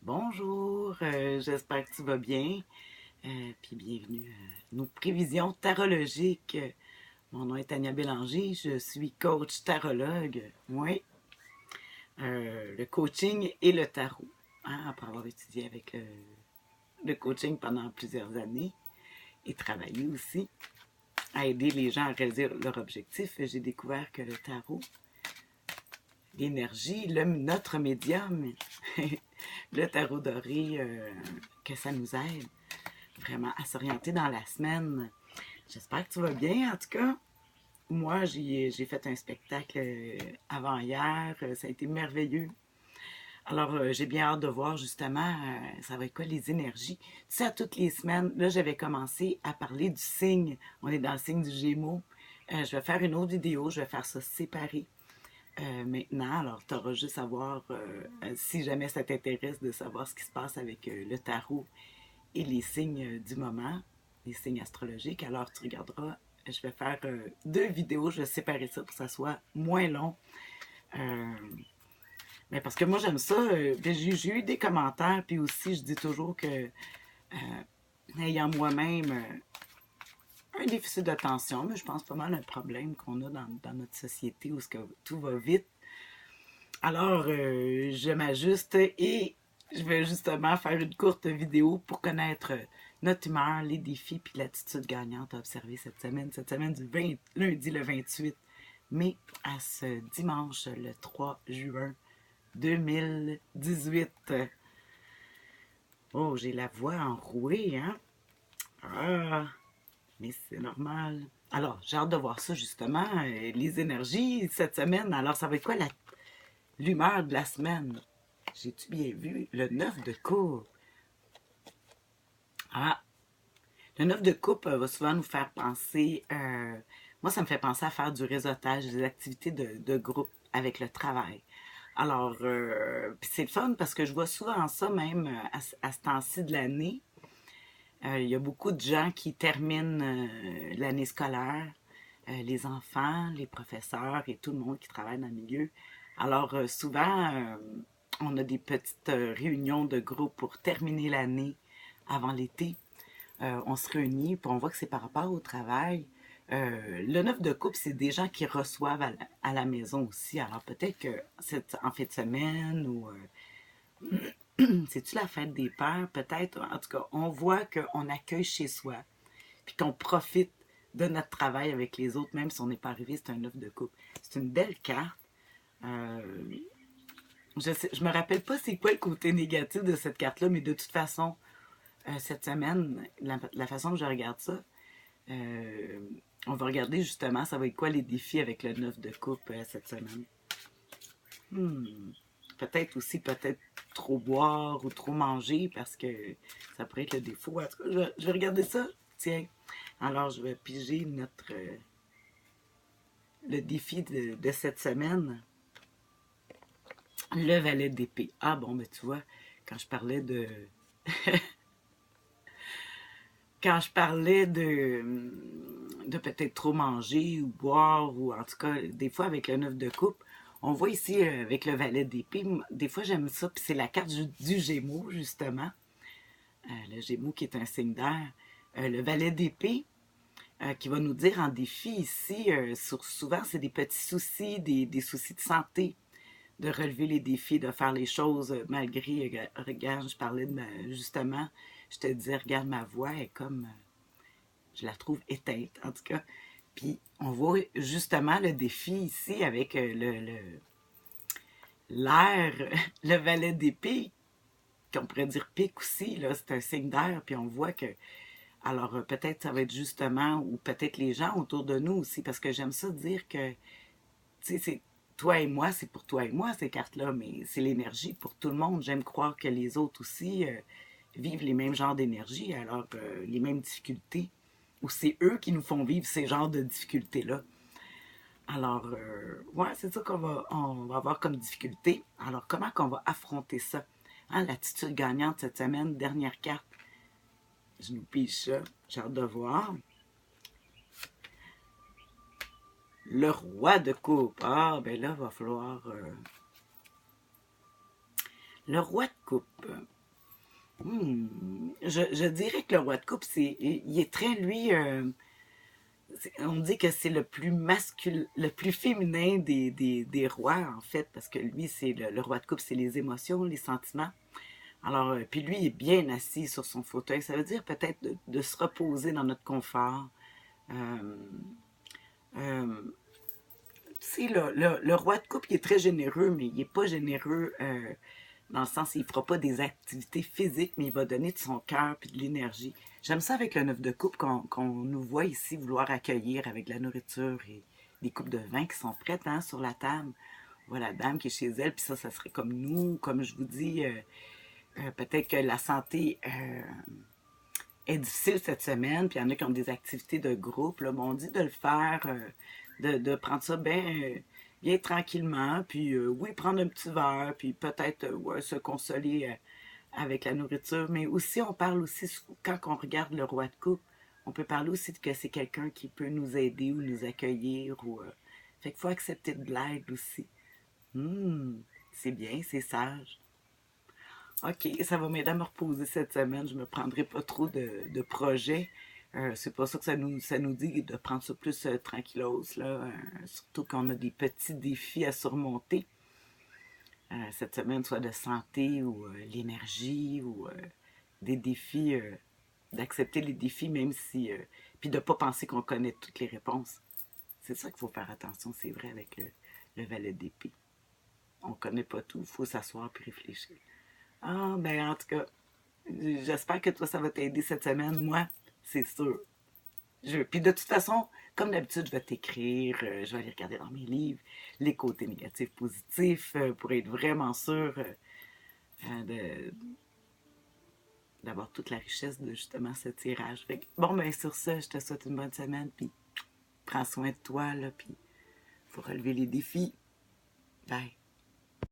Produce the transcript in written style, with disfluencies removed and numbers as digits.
Bonjour, j'espère que tu vas bien. Puis bienvenue à nos prévisions tarologiques. Mon nom est Tania Bélanger, je suis coach tarologue. Oui, le coaching et le tarot. Hein, après avoir étudié avec le coaching pendant plusieurs années et travaillé aussi à aider les gens à réaliser leur objectif, j'ai découvert que le tarot, l'énergie, notre médium, le tarot doré, que ça nous aide vraiment à s'orienter dans la semaine. J'espère que tu vas bien, en tout cas. Moi, j'ai fait un spectacle avant-hier. Ça a été merveilleux. Alors, j'ai bien hâte de voir justement, ça va être quoi les énergies. Tu sais, à toutes les semaines, là, j'avais commencé à parler du signe. On est dans le signe du Gémeaux. Je vais faire une autre vidéo, je vais faire ça séparé maintenant. Alors, tu auras juste à voir, si jamais ça t'intéresse, de savoir ce qui se passe avec le tarot et les signes du moment, les signes astrologiques. Alors, tu regarderas, je vais faire deux vidéos, je vais séparer ça pour que ça soit moins long. Euh, mais parce que moi, j'aime ça. J'ai eu des commentaires, puis aussi, je dis toujours que, ayant moi-même un déficit d'attention, mais je pense pas mal un problème qu'on a dans notre société où que tout va vite. Alors, je m'ajuste et je vais justement faire une courte vidéo pour connaître notre humeur, les défis puis l'attitude gagnante à observer cette semaine du lundi le 28 mai à ce dimanche le 3 juin 2018. Oh, j'ai la voix enrouée, hein? Ah, mais c'est normal. Alors, j'ai hâte de voir ça justement, les énergies cette semaine. Alors, ça va être quoi l'humeur de la semaine? J'ai-tu bien vu le 9 de coupe? Ah, le 9 de coupe va souvent nous faire penser. Moi, ça me fait penser à faire du réseautage, des activités de groupe avec le travail. Alors, c'est le fun parce que je vois souvent ça même à ce temps-ci de l'année. Il y a beaucoup de gens qui terminent l'année scolaire, les enfants, les professeurs et tout le monde qui travaille dans le milieu. Alors, souvent, on a des petites réunions de groupe pour terminer l'année avant l'été. On se réunit, puis on voit que c'est par rapport au travail. Le neuf de coupe, c'est des gens qui reçoivent à la maison aussi. Alors peut-être que c'est en fin de semaine ou c'est-tu la fête des pères? Peut-être. En tout cas, on voit qu'on accueille chez soi, puis qu'on profite de notre travail avec les autres, même si on n'est pas arrivé, c'est un neuf de coupe. C'est une belle carte. Euh, je me rappelle pas c'est quoi le côté négatif de cette carte-là, mais de toute façon, cette semaine, la façon que je regarde ça, euh, on va regarder justement, ça va être quoi les défis avec le 9 de coupe cette semaine. Hmm. Peut-être aussi, peut-être trop boire ou trop manger parce que ça pourrait être le défaut. En tout cas, je vais regarder ça. Tiens. Alors, je vais piger le défi de cette semaine. Le valet d'épée. Ah bon, ben tu vois, quand je parlais de quand je parlais de peut-être trop manger ou boire, ou en tout cas, des fois avec le 9 de coupe, on voit ici avec le valet d'épée, des fois j'aime ça, puis c'est la carte du Gémeaux, justement. Le Gémeaux qui est un signe d'air. Le valet d'épée, qui va nous dire en défi ici, souvent c'est des petits soucis, des soucis de santé, de relever les défis, de faire les choses malgré, regarde, je parlais justement, je te disais, regarde ma voix, elle est comme je la trouve éteinte, en tout cas. Puis on voit justement le défi ici avec l'air, le valet d'épée, qu'on pourrait dire pique aussi, là, c'est un signe d'air, puis on voit que, alors peut-être ça va être justement, ou peut-être les gens autour de nous aussi, parce que j'aime ça dire que, tu sais, c'est toi et moi, c'est pour toi et moi ces cartes-là, mais c'est l'énergie pour tout le monde. J'aime croire que les autres aussi vivent les mêmes genres d'énergie, alors les mêmes difficultés, ou c'est eux qui nous font vivre ces genres de difficultés-là. Alors, ouais, c'est ça on va avoir comme difficulté. Alors, comment qu'on va affronter ça? Hein, l'attitude gagnante cette semaine, dernière carte, je nous pige ça, j'ai hâte de voir. Le roi de coupe. Ah, ben là, il va falloir Le roi de coupe. Je dirais que le roi de coupe, il est très, lui, on dit que c'est le plus masculin, le plus féminin des rois, en fait, parce que lui, c'est le roi de coupe, c'est les émotions, les sentiments. Alors, puis lui, il est bien assis sur son fauteuil. Ça veut dire peut-être de se reposer dans notre confort. Euh, euh, tu sais, le roi de coupe, il est très généreux, mais il n'est pas généreux dans le sens, il ne fera pas des activités physiques, mais il va donner de son cœur et de l'énergie. J'aime ça avec le neuf de coupe qu'on nous voit ici vouloir accueillir avec de la nourriture et des coupes de vin qui sont prêtes hein, sur la table. Voilà, la dame qui est chez elle, puis ça serait comme nous, comme je vous dis, peut-être que la santé est difficile cette semaine, puis il y en a qui ont des activités de groupe. Là, bon, on dit de le faire, de prendre ça bien tranquillement, puis oui, prendre un petit verre, puis peut-être ouais, se consoler avec la nourriture. Mais aussi, on parle aussi, quand on regarde le roi de coupe, on peut parler aussi que c'est quelqu'un qui peut nous aider ou nous accueillir. Fait qu'il faut accepter de l'aide aussi. C'est bien, c'est sage. OK, ça va m'aider à me reposer cette semaine. Je me prendrai pas trop de projets. C'est pas ça que ça nous dit de prendre ça plus tranquillos, là. Surtout qu'on a des petits défis à surmonter cette semaine, soit de santé ou l'énergie ou des défis, d'accepter les défis, même si. Puis de ne pas penser qu'on connaît toutes les réponses. C'est ça qu'il faut faire attention, c'est vrai, avec le valet d'épée. On ne connaît pas tout, il faut s'asseoir puis réfléchir. Ah, ben en tout cas, j'espère que toi, ça va t'aider cette semaine. Moi, c'est sûr. Puis de toute façon, comme d'habitude, je vais t'écrire, je vais aller regarder dans mes livres les côtés négatifs, positifs, pour être vraiment sûr d'avoir toute la richesse de justement ce tirage. Fait que, bon, ben sur ça, je te souhaite une bonne semaine, puis prends soin de toi, là, puis faut relever les défis. Bye.